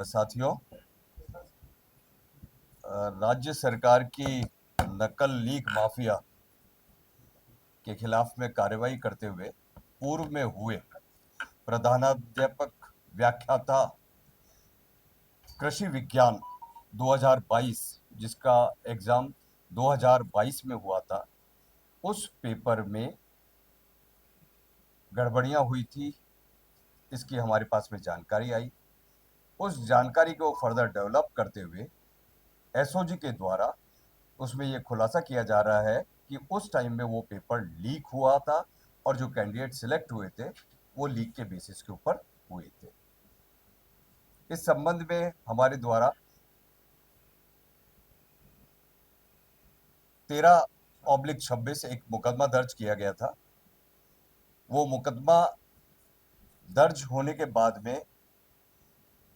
साथियों, राज्य सरकार की नकल लीक माफिया के खिलाफ में कार्रवाई करते हुए पूर्व में हुए प्रधानाध्यापक व्याख्याता कृषि विज्ञान 2022 जिसका एग्जाम 2022 में हुआ था, उस पेपर में गड़बड़ियां हुई थी। इसकी हमारे पास में जानकारी आई। उस जानकारी को फर्दर डेवलप करते हुए एसओजी के द्वारा उसमें ये खुलासा किया जा रहा है कि उस टाइम में वो पेपर लीक हुआ था और जो कैंडिडेट सिलेक्ट हुए थे वो लीक के बेसिस के ऊपर हुए थे। इस संबंध में हमारे द्वारा 13/26 एक मुकदमा दर्ज किया गया था। वो मुकदमा दर्ज होने के बाद में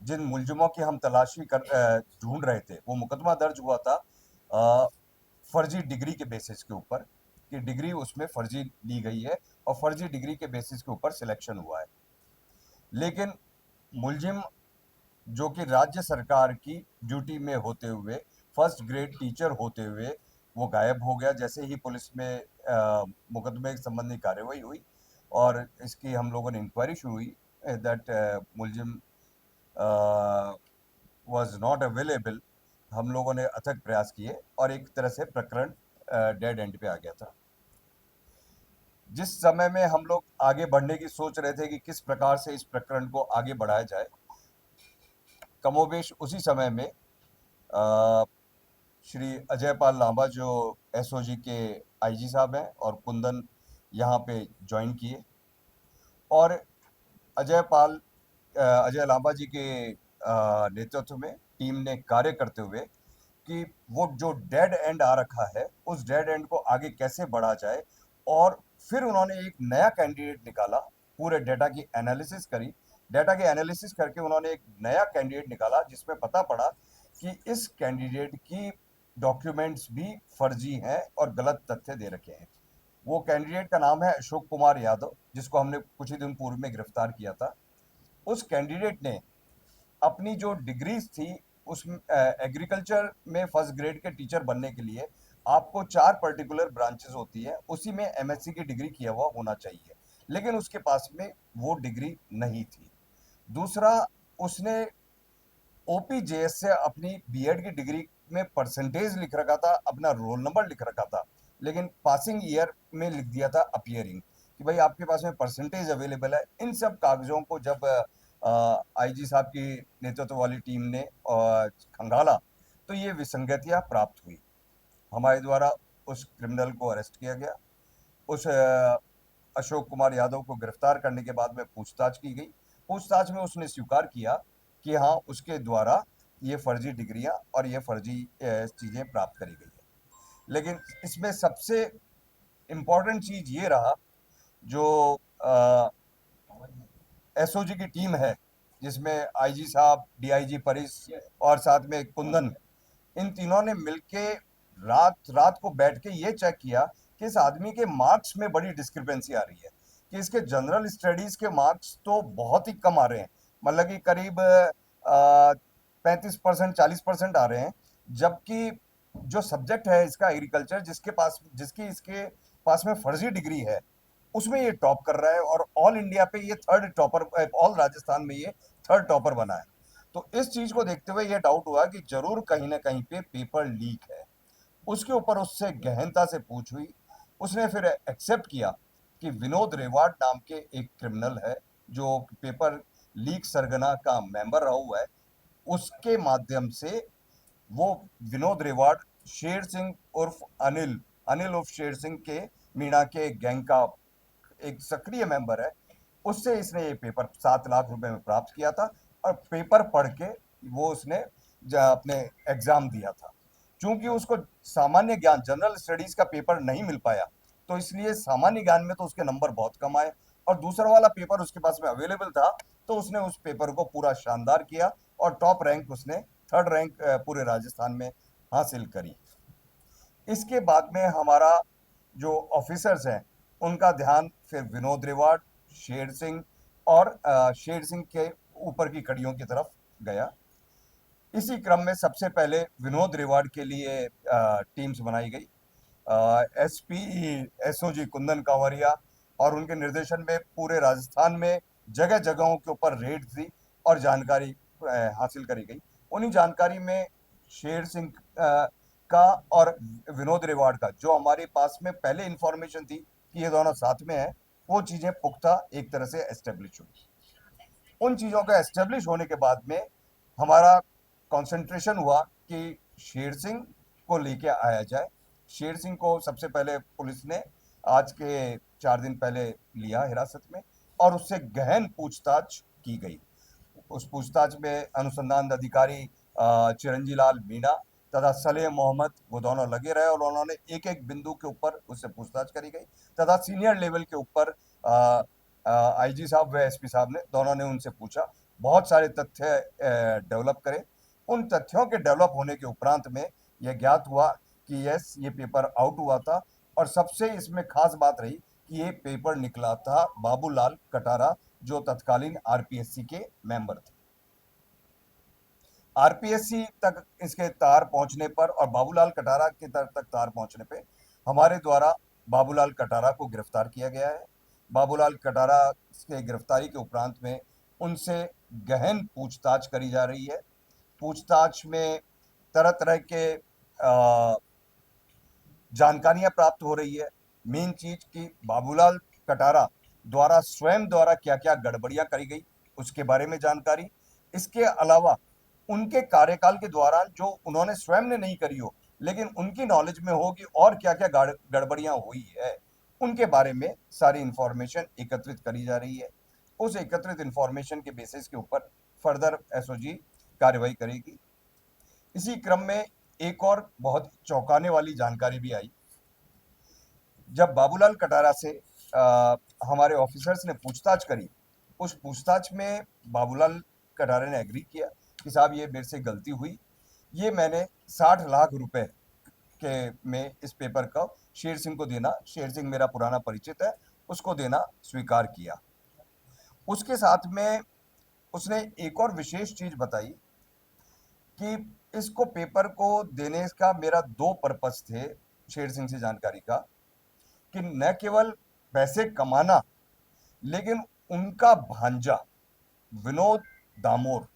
जिन मुलजिमों की हम तलाशी कर ढूंढ रहे थे, वो मुकदमा दर्ज हुआ था फर्जी डिग्री के बेसिस के ऊपर कि डिग्री उसमें फर्जी ली गई है और फर्जी डिग्री के बेसिस के ऊपर सिलेक्शन हुआ है। लेकिन मुलजिम जो कि राज्य सरकार की ड्यूटी में होते हुए फर्स्ट ग्रेड टीचर होते हुए वो गायब हो गया। जैसे ही पुलिस में मुकदमे संबंधी कार्रवाई हुई और इसकी हम लोगों ने इंक्वायरी शुरू हुई दैट मुलजिम वाज नॉट अवेलेबल। हम लोगों ने अथक प्रयास किए और एक तरह से प्रकरण डेड एंड पे आ गया था। जिस समय में हम लोग आगे बढ़ने की सोच रहे थे कि किस प्रकार से इस प्रकरण को आगे बढ़ाया जाए, कमोबेश उसी समय में श्री अजय पाल लांबा जो एसओजी के आईजी साहब हैं और कुंदन यहाँ पे ज्वाइन किए और अजय लांबा जी के नेतृत्व में टीम ने कार्य करते हुए कि वो जो डेड एंड आ रखा है उस डेड एंड को आगे कैसे बढ़ा जाए। और फिर उन्होंने एक नया कैंडिडेट निकाला, पूरे डेटा की एनालिसिस करी। डेटा की एनालिसिस करके उन्होंने एक नया कैंडिडेट निकाला जिसमें पता पड़ा कि इस कैंडिडेट की डॉक्यूमेंट्स भी फर्जी हैं और गलत तथ्य दे रखे हैं। वो कैंडिडेट का नाम है अशोक कुमार यादव, जिसको हमने कुछ ही दिन पूर्व में गिरफ्तार किया था। उस कैंडिडेट ने अपनी जो डिग्रीज थी उस एग्रीकल्चर में फर्स्ट ग्रेड के टीचर बनने के लिए आपको 4 पर्टिकुलर ब्रांचेस होती है, उसी में एमएससी की डिग्री किया हुआ होना चाहिए, लेकिन उसके पास में वो डिग्री नहीं थी। दूसरा, उसने ओपीजेएस से अपनी बीएड की डिग्री में परसेंटेज लिख रखा था, अपना रोल नंबर लिख रखा था, लेकिन पासिंग ईयर में लिख दिया था अपीयरिंग कि भाई आपके पास में परसेंटेज अवेलेबल है। इन सब कागजों को जब आईजी साहब की नेतृत्व वाली टीम ने खंगाला तो ये विसंगतियां प्राप्त हुई। हमारे द्वारा उस क्रिमिनल को अरेस्ट किया गया। उस अशोक कुमार यादव को गिरफ्तार करने के बाद में पूछताछ की गई। पूछताछ में उसने स्वीकार किया कि हाँ, उसके द्वारा ये फर्जी डिग्रियां और ये फर्जी चीजें प्राप्त करी गई है। लेकिन इसमें सबसे इम्पोर्टेंट चीज ये रहा, जो एसओजी की टीम है जिसमें आईजी साहब, डीआईजी परिस और साथ में कुंदन, इन तीनों ने मिलके रात रात को बैठ के ये चेक किया कि इस आदमी के मार्क्स में बड़ी डिस्क्रिपेंसी आ रही है कि इसके जनरल स्टडीज के मार्क्स तो बहुत ही कम आ रहे हैं, मतलब कि करीब 35% 40% आ रहे हैं, जबकि जो सब्जेक्ट है इसका एग्रीकल्चर जिसकी इसके पास में फर्जी डिग्री है उसमें ये टॉप कर रहा है और ऑल इंडिया पे ये थर्ड टॉपर, ऑल राजस्थान में ये थर्ड टॉपर बना है। तो इस चीज को देखते हुए ये डाउट हुआ कि जरूर कहीं ना कहीं पे पेपर लीक है। उसके ऊपर उससे गहनता से पूछ हुई। उसने फिर एक्सेप्ट किया कि विनोद रेवाड नाम के एक क्रिमिनल है जो पेपर लीक सरगना का मेंबर रहा हुआ है। उसके माध्यम से वो विनोद रेवाड शेर सिंह उर्फ अनिल अनिल उर्फ शेर सिंह के मीणा के गैंग का एक सक्रिय मेंबर है। उससे इसने ये पेपर 7 लाख रुपए में प्राप्त किया था और पेपर पढ़ के वो उसने अपने एग्जाम दिया था। चूंकि उसको सामान्य ज्ञान, जनरल स्टडीज का पेपर नहीं मिल पाया, तो इसलिए सामान्य ज्ञान में तो उसके नंबर बहुत कम आए और दूसरा वाला पेपर उसके पास में अवेलेबल था तो उसने उस पेपर को पूरा शानदार किया और टॉप रैंक उसने, थर्ड रैंक पूरे राजस्थान में हासिल करी। इसके बाद में हमारा जो ऑफिसर्स हैं उनका ध्यान फिर विनोद रेवाड, शेर सिंह और शेर सिंह के ऊपर की कड़ियों की तरफ गया। इसी क्रम में सबसे पहले विनोद रिवार्ड के लिए टीम्स बनाई गई। एसपी एसओजी कुंदन कावरिया और उनके निर्देशन में पूरे राजस्थान में जगह जगहों के ऊपर रेड थी और जानकारी हासिल करी गई। उन्हीं जानकारी में शेर सिंह का और विनोद रिवार्ड का, जो हमारे पास में पहले इंफॉर्मेशन थी कि ये दोनों साथ में है, वो चीजें पुख्ता एक तरह से एस्टेब्लिश हुई। उन चीजों का एस्टेब्लिश होने के बाद में हमारा कंसंट्रेशन हुआ कि शेर सिंह को लेके आया जाए। शेर सिंह को सबसे पहले पुलिस ने आज के 4 दिन पहले लिया हिरासत में और उससे गहन पूछताछ की गई। उस पूछताछ में अनुसंधान अधिकारी चिरंजी लाल मीणा तथा सलेह मोहम्मद, वो दोनों लगे रहे और उन्होंने एक एक बिंदु के ऊपर उससे पूछताछ करी गई तथा सीनियर लेवल के ऊपर आईजी साहब व एसपी साहब ने, दोनों ने उनसे पूछा, बहुत सारे तथ्य डेवलप करे। उन तथ्यों के डेवलप होने के उपरांत में यह ज्ञात हुआ कि यस, ये पेपर आउट हुआ था और सबसे इसमें खास बात रही कि ये पेपर निकला था बाबूलाल कटारा, जो तत्कालीन आरपीएससी के मेंबर थे। आरपीएससी तक इसके तार पहुंचने पर और बाबूलाल कटारा के तक तार पहुंचने पे हमारे द्वारा बाबूलाल कटारा को गिरफ्तार किया गया है। बाबूलाल कटारा के गिरफ्तारी के उपरांत में उनसे गहन पूछताछ करी जा रही है। पूछताछ में तरह तरह के जानकारियां प्राप्त हो रही है। मेन चीज कि बाबूलाल कटारा द्वारा स्वयं द्वारा क्या क्या गड़बड़ियां करी गई उसके बारे में जानकारी। इसके अलावा उनके कार्यकाल के दौरान जो उन्होंने स्वयं ने नहीं करी हो लेकिन उनकी नॉलेज में हो कि और क्या क्या गड़बड़ियां हुई है, उनके बारे में सारी इंफॉर्मेशन एकत्रित करी जा रही है। उस एकत्रित इंफॉर्मेशन के बेसिस के ऊपर फर्दर एसओजी कार्रवाई करेगी। इसी क्रम में एक और बहुत चौंकाने वाली जानकारी भी आई। जब बाबूलाल कटारा से हमारे ऑफिसर्स ने पूछताछ करी, उस पूछताछ में बाबूलाल कटारे ने एग्री किया कि साहब ये मेरे से गलती हुई, ये मैंने 60 लाख रुपए के में इस पेपर का शेर सिंह को देना, शेर सिंह मेरा पुराना परिचित है, उसको देना स्वीकार किया। उसके साथ में उसने एक और विशेष चीज बताई कि इसको पेपर को देने का मेरा दो पर्पस थे शेर सिंह से जानकारी का, कि न केवल पैसे कमाना, लेकिन उनका भांजा विनोद दामोर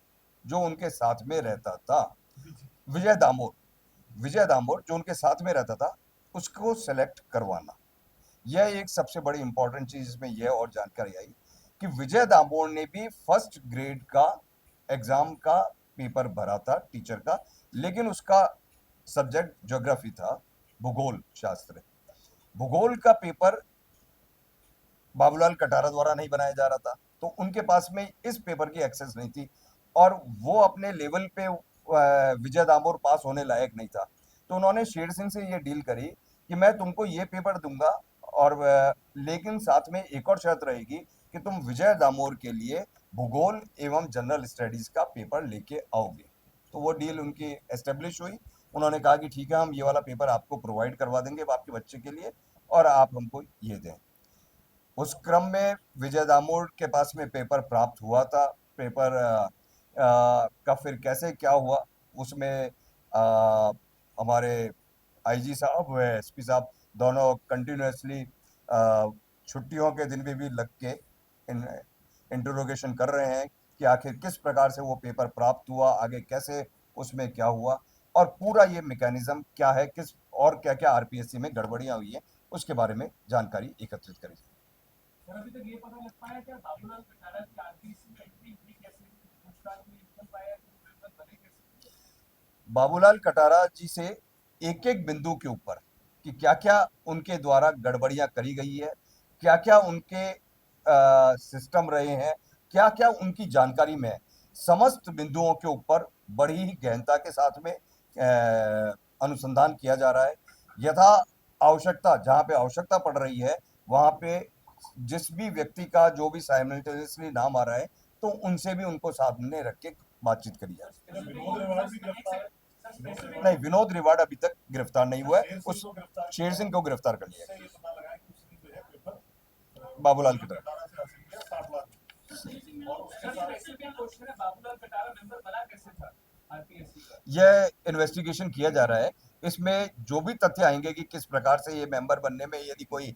जो उनके साथ में रहता था, विजय दामोर, विजय दामोर जो उनके साथ में रहता था, उसको सेलेक्ट करवाना। यह एक सबसे बड़ी इंपॉर्टेंट चीज इसमें यह और जानकारी आई कि विजय दामोर ने भी फर्स्ट ग्रेड का एग्जाम का पेपर भरा था टीचर का, लेकिन उसका सब्जेक्ट ज्योग्राफी था, भूगोल शास्त्र। भूगोल का पेपर बाबूलाल कटारा द्वारा नहीं बनाया जा रहा था, तो उनके पास में इस पेपर की एक्सेस नहीं थी और वो अपने लेवल पे विजय दामोर पास होने लायक नहीं था। तो उन्होंने शेर सिंह से ये डील करी कि मैं तुमको ये पेपर दूंगा और लेकिन साथ में एक और शर्त रहेगी कि तुम विजय दामोर के लिए भूगोल एवं जनरल स्टडीज का पेपर लेके आओगे। तो वो डील उनकी एस्टेब्लिश हुई। उन्होंने कहा कि ठीक है, हम ये वाला पेपर आपको प्रोवाइड करवा देंगे आपके बच्चे के लिए और आप हमको ये दें। उस क्रम में विजय दामोर के पास में पेपर प्राप्त हुआ था। पेपर का फिर कैसे क्या हुआ उसमें हमारे आईजी साहब व एसपी साहब दोनों कंटिन्यूसली छुट्टियों के दिन भी लग के इंटरोगेशन कर रहे हैं कि आखिर किस प्रकार से वो पेपर प्राप्त हुआ, आगे कैसे उसमें क्या हुआ और पूरा ये मैकेनिज्म क्या है, किस और क्या क्या आरपीएससी में गड़बड़ियां हुई हैं, उसके बारे में जानकारी एकत्रित करी। सर, अभी तक ये पता लग पाया क्या बाबूलाल कटारा की आरपीसी में एंट्री हुई कैसे, पूछताछ में निकल पाया कि वो पेपर बने कैसे? बाबूलाल कटारा जी से एक एक बिंदु के ऊपर कि क्या क्या उनके द्वारा गड़बड़ियां करी गई है, क्या क्या उनके सिस्टम रहे हैं, क्या क्या उनकी जानकारी में है, समस्त बिंदुओं के ऊपर बड़ी ही गहनता के साथ में अनुसंधान किया जा रहा है। यथा आवश्यकता, जहाँ पे आवश्यकता पड़ रही है वहाँ पे जिस भी व्यक्ति का जो भी साइमल्टेनियसली नाम आ रहा है, तो उनसे भी उनको सामने रख के बातचीत करी जाए। सर, विनोद रिवार्ड भी गिरफ्तार है? सर, स्पेसिफिक नहीं, विनोद रिवार्ड अभी तक गिरफ्तार नहीं हुआ है। उस शेर सिंह को गिरफ्तार कर लिया इससे ये पता लगा है कि उसने जो है पेपर बाबूलाल की तरफ। कटारा से हासिल किया 60 लाख और उसके साथ क्वेश्चन है, बाबूलाल कटारा मेंबर बना कैसे था आरपीएस? यह इन्वेस्टिगेशन किया जा रहा है। इसमें जो भी तथ्य आएंगे कि किस प्रकार से ये मेंबर बनने में यदि कोई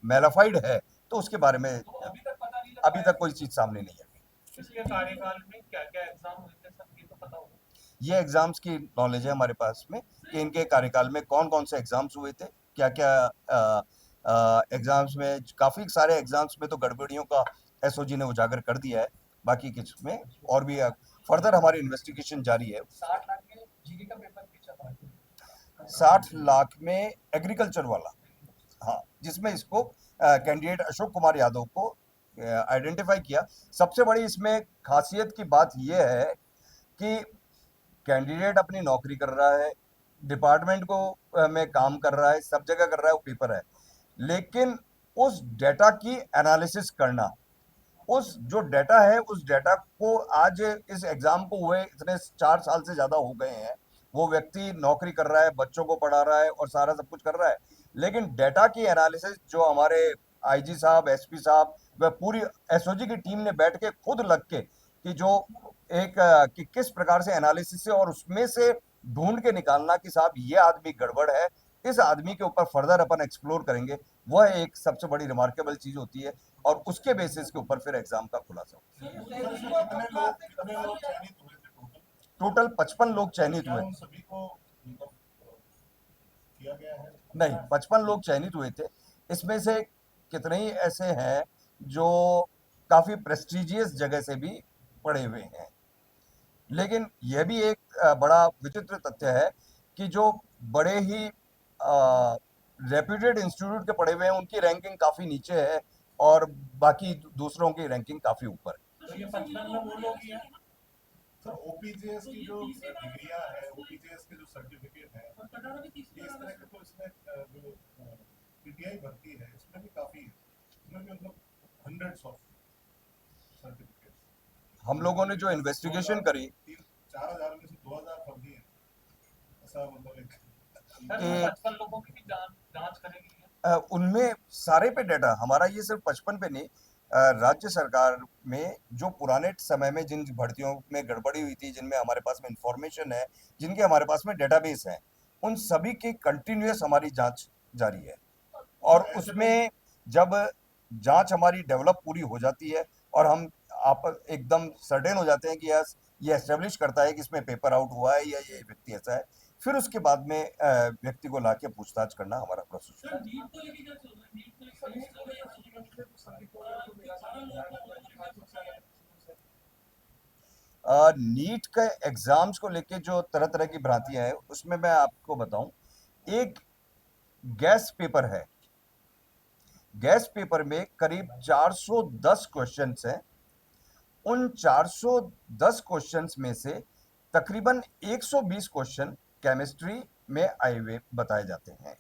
मेलाफाइड है, तो उसके बारे में तो अभी तक पता नहीं लग अभी पाया तक कोई चीज सामने नहीं है। पिछले कार्यकाल में क्या क्या एग्जाम हुए थे सर, ये तो पता होगा। ये एग्जाम्स की नॉलेज है हमारे पास में कि इनके कार्यकाल में कौन कौन से एग्जाम्स हुए थे, क्या क्या एग्जाम्स में, काफी सारे एग्जाम्स में तो गड़बड़ियों का एसओजी ने उजागर कर दिया है। बाकी किस में और भी फर्दर हमारी इन्वेस्टिगेशन जारी है। 60 लाख में जीके का पेपर पूछा था। 60 लाख में एग्रीकल्चर वाला, हाँ, जिसमें इसको कैंडिडेट अशोक कुमार यादव को आइडेंटिफाई किया। सबसे बड़ी इसमें खासियत की बात यह है कि कैंडिडेट अपनी नौकरी कर रहा है, डिपार्टमेंट को में काम कर रहा है, सब जगह कर रहा है, वो पेपर है, लेकिन उस डेटा की एनालिसिस करना, उस जो डेटा है उस डेटा को आज इस एग्जाम को हुए इतने 4 साल से ज्यादा हो गए हैं, वो व्यक्ति नौकरी कर रहा है, बच्चों को पढ़ा रहा है और सारा सब कुछ कर रहा है, लेकिन डेटा की एनालिसिस जो हमारे आईजी साहब, एसपी साहब, वह पूरी एसओजी की टीम ने बैठ के खुद लग के कि जो एक कि किस प्रकार से एनालिसिस से और उसमें से ढूंढ के निकालना कि साहब ये आदमी गड़बड़ है, इस आदमी के ऊपर फर्दर अपन एक्सप्लोर करेंगे, वह एक सबसे बड़ी रिमार्केबल चीज होती है और उसके बेसिस के ऊपर फिर एग्जाम का खुलासा होता है। सर इसमें कितने लोग चयनित हुए थे टोटल? टोटल 55 लोग चयनित क्या हुए। उन सभी को मतलब किया गया है? नहीं, 55 लोग चयनित हुए थे। इसमें से कितने ही ऐसे हैं जो काफी प्रेस्टिजियस जगह से भी पढ़े हुए हैं, लेकिन यह भी एक बड़ा विचित्र तथ्य है कि जो बड़े ही रेप्यूटेड इंस्टीट्यूट के पढ़े हुए हैं उनकी रैंकिंग काफी नीचे है और बाकी दूसरों की रैंकिंग काफी ऊपर है। तो ये 55 में वो लोग ही हैं। सर ओपीजेएस की जो डिग्रियां है, ओपीजेएस के जो सर्टिफिकेट है, ये इस तरह के तो इसमें जो पीटीआई भर्ती है इसमें भी काफी है, इसमें भी मतलब हंड्रेड्स ऑफ सर्टिफिकेट्स। हम लोगों ने जो इन्वेस्टिगेशन करी 4,000 में से 2,000 फर्जी है, ऐसा मतलब एक सर कि 55 लोगों की भी जांच करेगी ये? उनमें सारे पे डेटा हमारा, ये सिर्फ 55 पे नहीं, राज्य सरकार में जो पुराने समय में जिन भर्तियों में गड़बड़ी हुई थी, जिनमें हमारे पास में इंफॉर्मेशन है, जिनके हमारे पास में डेटाबेस है, उन सभी की कंटिन्यूअस हमारी जांच जारी है और उसमें जब जांच हमारी डेवलप पूरी हो जाती है और हम आप एकदम सर्टेन हो जाते हैं कि यस ये एस्टेब्लिश करता है कि इसमें पेपर आउट हुआ है या ये व्यक्ति ऐसा है, फिर उसके बाद में व्यक्ति को लाके पूछताछ करना हमारा प्रोसेस है। नीट के एग्जाम्स को लेके जो तरह तरह की भ्रांतियां हैं उसमें मैं आपको बताऊं, एक गैस पेपर है, गैस पेपर में करीब 410 क्वेश्चंस हैं। उन 410 क्वेश्चंस में से तकरीबन 120 क्वेश्चन केमिस्ट्री में आए हुए बताए जाते हैं।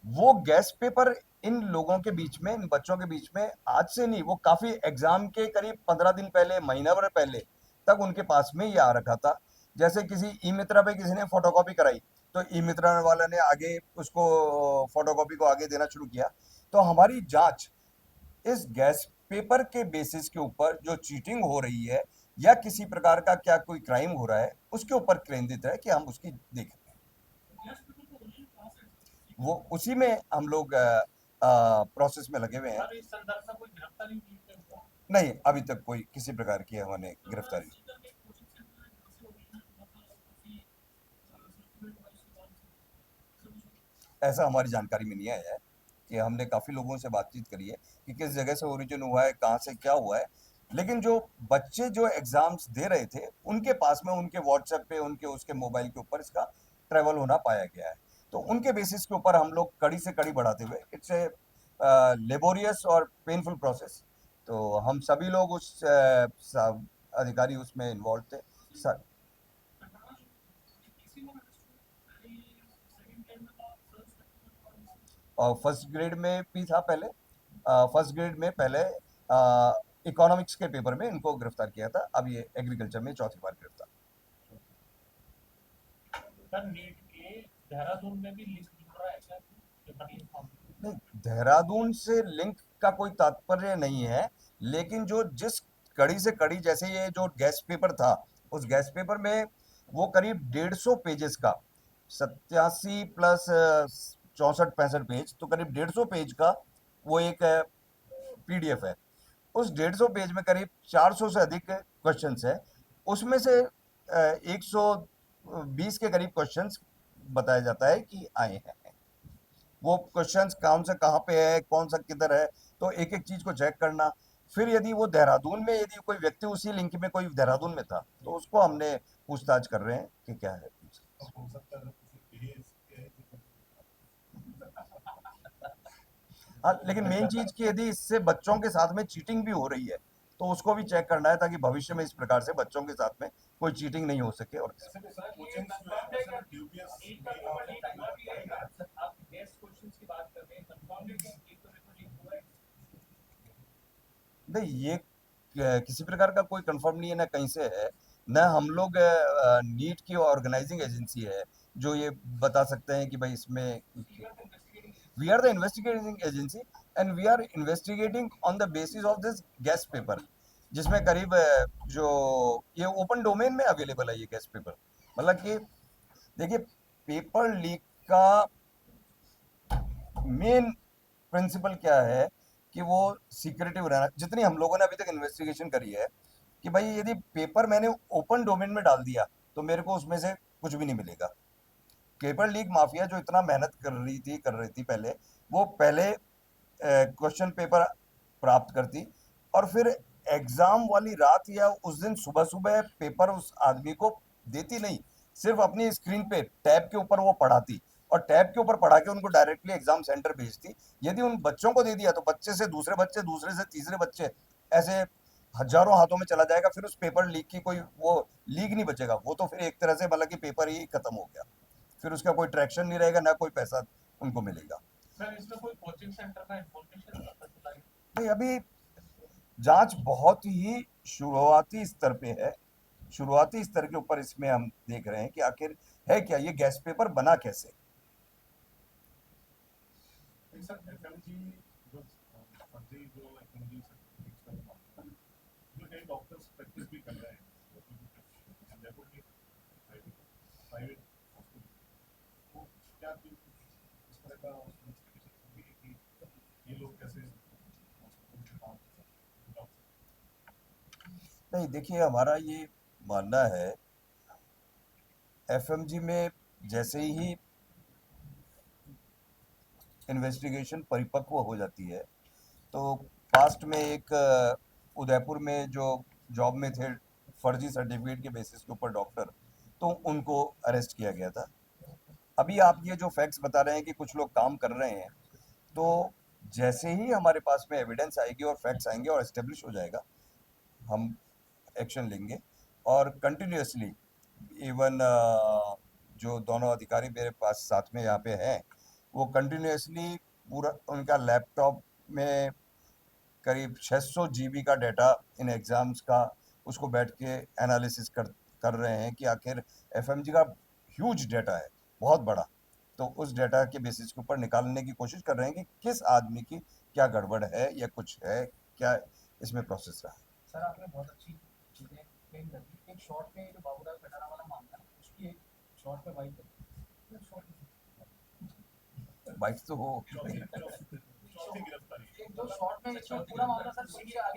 वो गैस पेपर इन लोगों के बीच में, इन बच्चों के बीच में आज से नहीं, वो काफी एग्जाम के करीब 15 दिन पहले, महीना भर पहले तक उनके पास में ये आ रखा था। जैसे किसी ई मित्रा पे किसी ने फोटोकॉपी कराई तो ई मित्रा वाले ने आगे उसको फोटोकॉपी को आगे देना शुरू किया। तो हमारी जांच इस गैस पेपर के बेसिस के ऊपर जो चीटिंग हो रही है या किसी प्रकार का क्या कोई क्राइम हो रहा है उसके ऊपर केंद्रित है कि हम उसकी देखें, वो उसी में हम लोग प्रोसेस में लगे हुए हैं। सर इस संदर्भ में कोई गिरफ्तारी हुई है क्या? नहीं, अभी तक कोई किसी प्रकार की हमने गिरफ्तारी, ऐसा हमारी जानकारी में नहीं आया है कि हमने काफी लोगों से बातचीत करी है कि किस जगह से ओरिजिन हुआ है, कहाँ से क्या हुआ है, लेकिन जो बच्चे जो एग्जाम्स दे रहे थे उनके पास में उनके व्हाट्सएप पे, उनके उसके मोबाइल के ऊपर इसका ट्रेवल होना पाया गया है। तो उनके बेसिस के ऊपर हम लोग कड़ी से कड़ी बढ़ाते हुए, इट्स ए लेबोरियस और पेनफुल प्रोसेस, तो हम सभी लोग उस अधिकारी उसमें इन्वॉल्व थे सर। और फर्स्ट ग्रेड में भी था पहले, फर्स्ट ग्रेड में पहले इकोनॉमिक्स के पेपर में इनको गिरफ्तार किया था, अब ये एग्रीकल्चर में चौथी बार गिरफ्तार। सर नीट के देहरादून में भी लिंक जुड़ रहा है क्या पेपर लीक मामले में? नहीं, देहरादून से लिंक का कोई तात्पर्य नहीं है, लेकिन जो जिस कड़ी से कड़ी, जैसे ये जो गैस पेपर था, उस गैस पेपर में वो करीब 150 पेजेस का, 87 प्लस 64-65 पेज, तो करीब 150 पेज का वो एक पीडीएफ है। उस 150 पेज में करीब 400 से अधिक क्वेश्चंस है। उसमें से 120 के करीब क्वेश्चंस बताया जाता है कि आए हैं। वो क्वेश्चंस कौन से कहाँ पे है, कौन सा किधर है, तो एक एक चीज को चेक करना। फिर यदि वो देहरादून में, यदि कोई व्यक्ति उसी लिंक में कोई देहरादून में था, तो उसको हमने पूछताछ कर रहे हैं कि क्या है। अब हो सकता है अगर किसी एज के है तो हाँ, लेकिन मेन चीज कि यदि इससे बच्चों के साथ में चीटिंग भी हो रही है, तो उसको भी चेक करना है, ताकि भविष्य में इस प्रकार से बच्चों के साथ में कोई चीटिंग नहीं हो सके। और ऐसे में सर कोचिंग्स जो है वैसे में ड्यूबियस एक का नहीं पेपर लीक टाइम हुआ लग भी है पाएगा। क्या? सर, आप गेस्ट क्वेश्चंस की बात कर रहे हैं, कंफर्म है कि एक का पेपर लीक हुआ है? नहीं, ये किसी प्रकार का कोई कंफर्म नहीं है, ना कहीं से है, न हम लोग नीट की ऑर्गेनाइजिंग एजेंसी है जो ये बता सकते हैं कि भाई इसमें। Eager the investigating we are the investigating agency and we are investigating on the basis of this guest paper, जिसमें करीब जो ये ओपन डोमेन में अवेलेबल है ये गेस्ट पेपर। मतलब कि देखिए, पेपर लीक का मेन प्रिंसिपल क्या है कि वो सीक्रेटिव रहना। जितनी हम लोगों ने अभी तक इन्वेस्टिगेशन करी है कि भाई यदि पेपर मैंने ओपन डोमेन में डाल दिया तो मेरे को उसमें से कुछ भी नहीं मिलेगा। पेपर लीक माफिया जो इतना मेहनत कर रही थी पहले, वो पहले क्वेश्चन पेपर प्राप्त करती और फिर एग्जाम वाली रात या उस दिन सुबह सुबह पेपर उस आदमी को देती नहीं, सिर्फ अपनी स्क्रीन पे टैब के ऊपर वो पढ़ाती और टैब के ऊपर पढ़ा के उनको डायरेक्टली एग्जाम सेंटर भेजती। यदि उन बच्चों को दे दिया तो बच्चे से दूसरे बच्चे, दूसरे से तीसरे बच्चे, ऐसे हजारों हाथों में चला जाएगा। फिर उस पेपर लीक की कोई वो लीक नहीं बचेगा, वो तो फिर एक तरह से मतलब कि पेपर ही खत्म हो गया। फिर उसका कोई ट्रैक्शन नहीं रहेगा, ना कोई पैसा उनको मिलेगा। सर, इसमें कोई कोचिंग सेंटर का इंफॉर्मेशन पता चला है? नहीं, अभी जांच बहुत ही शुरुआती स्तर पे है। शुरुआती स्तर के ऊपर इसमें हम देख रहे हैं कि आखिर है क्या, ये गैस पेपर बना कैसे। एक सर एफएमजी जो फर्जी जो एफएमजी सर्टिफिकेट्स का जो मामला है, जो कई डॉक्टर्स प्रैक्टिस भी कर रहे हैं जो कि जयपुर के प्राइवेट हॉस्पिटल, वो क्या कोई इस तरह का इन्वेस्टिगेशन होगी कि ये लोग कैसे हॉस्पिटल के काम डॉक्टर। नहीं, देखिए, हमारा ये मानना है, एफएमजी में जैसे ही इन्वेस्टिगेशन परिपक्व हो जाती है, तो पास्ट में एक उदयपुर में जो जॉब में थे फर्जी सर्टिफिकेट के बेसिस के ऊपर डॉक्टर, तो उनको अरेस्ट किया गया था। अभी आप ये जो फैक्ट्स बता रहे हैं कि कुछ लोग काम कर रहे हैं, तो जैसे ही हमारे पास में एविडेंस आएगी और फैक्ट्स आएंगे और एस्टेब्लिश हो जाएगा, हम एक्शन लेंगे। और कंटिन्यूसली इवन जो दोनों अधिकारी मेरे पास साथ में यहाँ पे हैं, वो कंटिन्यूसली पूरा उनका लैपटॉप में करीब 600 जीबी का डाटा इन एग्ज़ाम्स का, उसको बैठ के एनालिसिस कर रहे हैं कि आखिर एफएमजी का ह्यूज डाटा है, बहुत बड़ा। तो उस डाटा के बेसिस के ऊपर निकालने की कोशिश कर रहे हैं कि किस आदमी की क्या गड़बड़ है या कुछ है, क्या इसमें प्रोसेस रहा सर, आपने बहुत अच्छी चीजें एक्सप्लेन कर दी। एक शॉर्ट में जो बाबूराव कटारा वाला मामला है, उसकी एक शॉर्ट में बाइक शॉर्ट है। बाइक तो हो चौथी चौथी गिरफ्तारी एक दो शॉर्ट में इसमें पूरा मामला सर, वही आगे